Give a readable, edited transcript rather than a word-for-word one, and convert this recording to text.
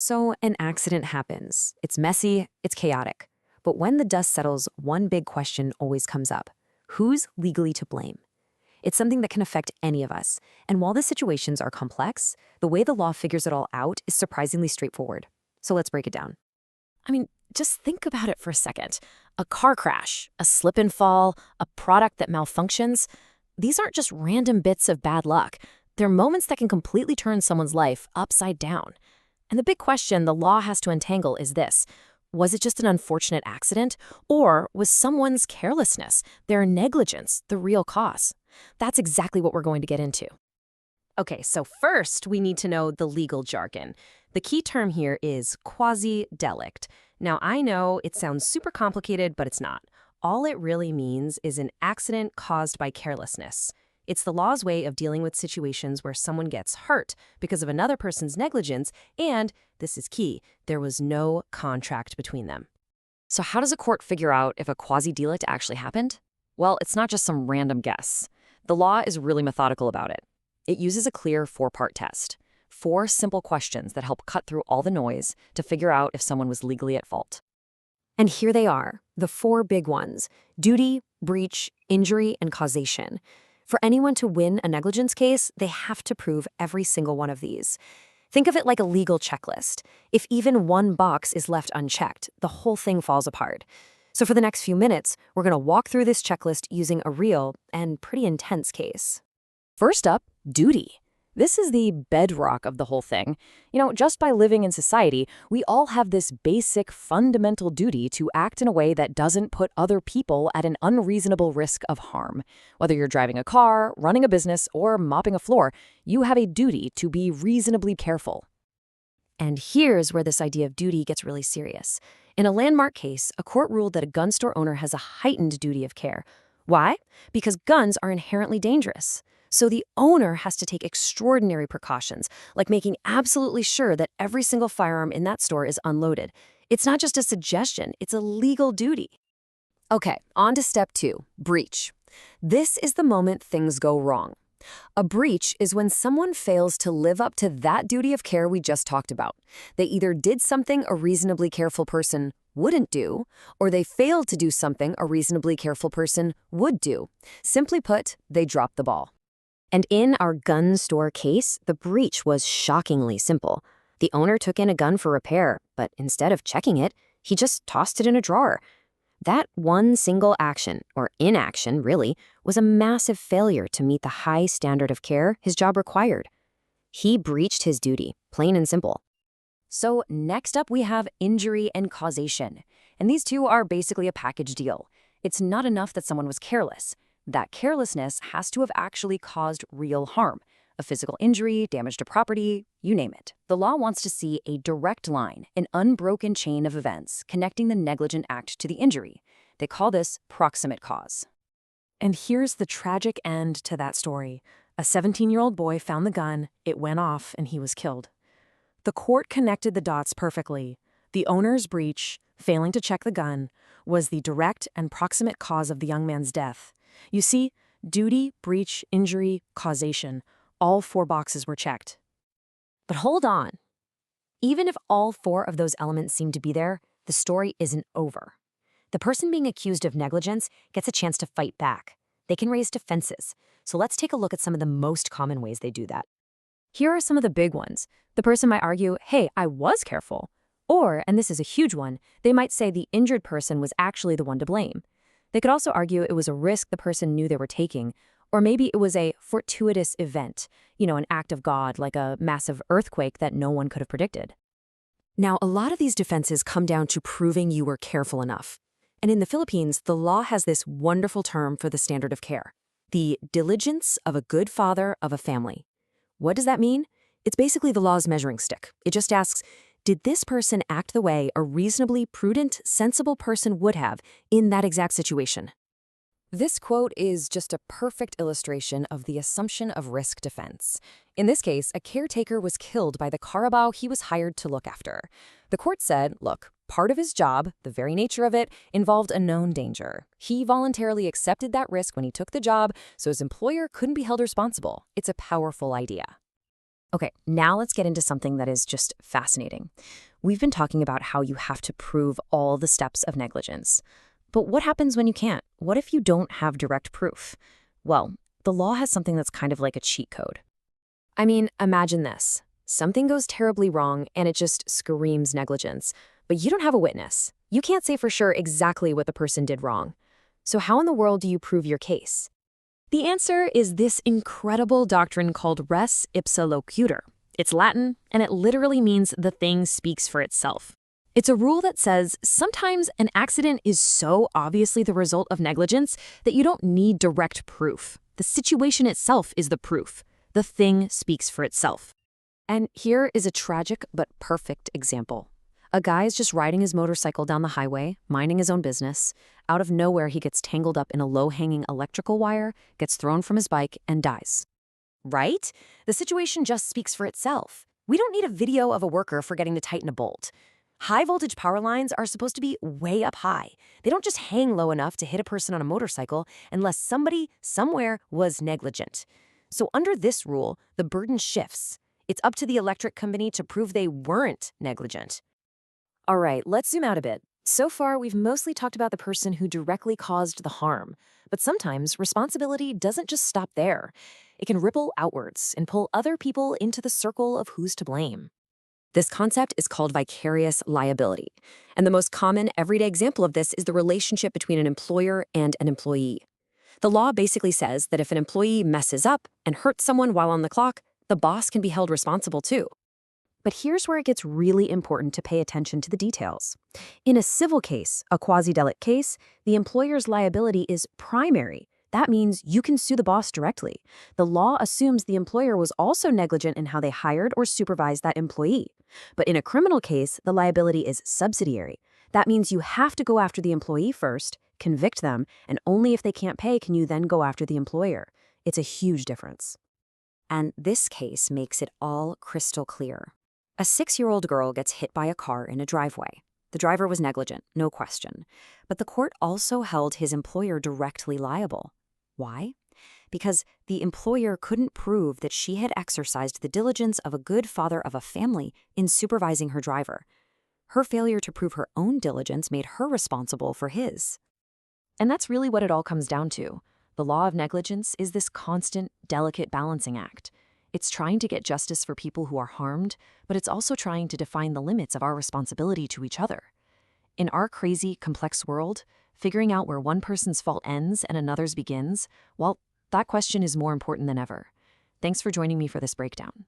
So an accident happens. It's messy, it's chaotic. But when the dust settles, one big question always comes up. Who's legally to blame? It's something that can affect any of us. And while the situations are complex, the way the law figures it all out is surprisingly straightforward. So let's break it down. I mean, just think about it for a second. A car crash, a slip and fall, a product that malfunctions, these aren't just random bits of bad luck. They're moments that can completely turn someone's life upside down. And the big question the law has to untangle is this. Was it just an unfortunate accident? Or was someone's carelessness, their negligence, the real cause? That's exactly what we're going to get into. Okay, so first we need to know the legal jargon. The key term here is quasi-delict. Now, I know it sounds super complicated, but it's not. All it really means is an accident caused by carelessness. It's the law's way of dealing with situations where someone gets hurt because of another person's negligence, and, this is key, there was no contract between them. So how does a court figure out if a quasi-delict actually happened? Well, it's not just some random guess. The law is really methodical about it. It uses a clear four-part test. 4 simple questions that help cut through all the noise to figure out if someone was legally at fault. And here they are, the 4 big ones: duty, breach, injury, and causation. For anyone to win a negligence case, they have to prove every single one of these. Think of it like a legal checklist. If even one box is left unchecked, the whole thing falls apart. So for the next few minutes, we're going to walk through this checklist using a real and pretty intense case. First up, duty. This is the bedrock of the whole thing. Just by living in society, we all have this basic, fundamental duty to act in a way that doesn't put other people at an unreasonable risk of harm. Whether you're driving a car, running a business, or mopping a floor, you have a duty to be reasonably careful. And here's where this idea of duty gets really serious. In a landmark case, a court ruled that a gun store owner has a heightened duty of care. Why? Because guns are inherently dangerous. So the owner has to take extraordinary precautions, like making absolutely sure that every single firearm in that store is unloaded. It's not just a suggestion, it's a legal duty. Okay, on to step 2, breach. This is the moment things go wrong. A breach is when someone fails to live up to that duty of care we just talked about. They either did something a reasonably careful person wouldn't do, or they failed to do something a reasonably careful person would do. Simply put, they dropped the ball. And in our gun store case, the breach was shockingly simple. The owner took in a gun for repair, but instead of checking it, he just tossed it in a drawer. That one single action, or inaction really, was a massive failure to meet the high standard of care his job required. He breached his duty, plain and simple. So next up we have injury and causation. And these two are basically a package deal. It's not enough that someone was careless. That carelessness has to have actually caused real harm. A physical injury, damage to property, you name it. The law wants to see a direct line, an unbroken chain of events connecting the negligent act to the injury. They call this proximate cause. And here's the tragic end to that story. A 17-year-old boy found the gun, it went off, and he was killed. The court connected the dots perfectly. The owner's breach, failing to check the gun, was the direct and proximate cause of the young man's death. You see, duty, breach, injury, causation, all 4 boxes were checked. But hold on. Even if all 4 of those elements seem to be there, the story isn't over. The person being accused of negligence gets a chance to fight back. They can raise defenses. So let's take a look at some of the most common ways they do that. Here are some of the big ones. The person might argue, hey, I was careful. Or, and this is a huge one, they might say the injured person was actually the one to blame. They could also argue it was a risk the person knew they were taking, or maybe it was a fortuitous event, an act of God, like a massive earthquake that no one could have predicted. Now, a lot of these defenses come down to proving you were careful enough. And in the Philippines, the law has this wonderful term for the standard of care: the diligence of a good father of a family. What does that mean? It's basically the law's measuring stick. It just asks, did this person act the way a reasonably prudent, sensible person would have in that exact situation? This quote is just a perfect illustration of the assumption of risk defense. In this case, a caretaker was killed by the carabao he was hired to look after. The court said, look, part of his job, the very nature of it, involved a known danger. He voluntarily accepted that risk when he took the job, so his employer couldn't be held responsible. It's a powerful idea. Okay, now let's get into something that is just fascinating. We've been talking about how you have to prove all the steps of negligence. But what happens when you can't? What if you don't have direct proof? Well, the law has something that's kind of like a cheat code. I mean, imagine this. Something goes terribly wrong and it just screams negligence, but you don't have a witness. You can't say for sure exactly what the person did wrong. So how in the world do you prove your case? The answer is this incredible doctrine called res ipsa loquitur. It's Latin, and it literally means the thing speaks for itself. It's a rule that says sometimes an accident is so obviously the result of negligence that you don't need direct proof. The situation itself is the proof. The thing speaks for itself. And here is a tragic but perfect example. A guy is just riding his motorcycle down the highway, minding his own business. Out of nowhere, he gets tangled up in a low-hanging electrical wire, gets thrown from his bike, and dies. Right? The situation just speaks for itself. We don't need a video of a worker forgetting to tighten a bolt. High-voltage power lines are supposed to be way up high. They don't just hang low enough to hit a person on a motorcycle unless somebody, somewhere, was negligent. So under this rule, the burden shifts. It's up to the electric company to prove they weren't negligent. All right, let's zoom out a bit. So far, we've mostly talked about the person who directly caused the harm. But sometimes responsibility doesn't just stop there. It can ripple outwards and pull other people into the circle of who's to blame. This concept is called vicarious liability. And the most common everyday example of this is the relationship between an employer and an employee. The law basically says that if an employee messes up and hurts someone while on the clock, the boss can be held responsible too. But here's where it gets really important to pay attention to the details. In a civil case, a quasi-delict case, the employer's liability is primary. That means you can sue the boss directly. The law assumes the employer was also negligent in how they hired or supervised that employee. But in a criminal case, the liability is subsidiary. That means you have to go after the employee first, convict them, and only if they can't pay can you then go after the employer. It's a huge difference. And this case makes it all crystal clear. A 6-year-old girl gets hit by a car in a driveway. The driver was negligent, no question. But the court also held his employer directly liable. Why? Because the employer couldn't prove that she had exercised the diligence of a good father of a family in supervising her driver. Her failure to prove her own diligence made her responsible for his. And that's really what it all comes down to. The law of negligence is this constant, delicate balancing act. It's trying to get justice for people who are harmed, but it's also trying to define the limits of our responsibility to each other. In our crazy, complex world, figuring out where one person's fault ends and another's begins, well, that question is more important than ever. Thanks for joining me for this breakdown.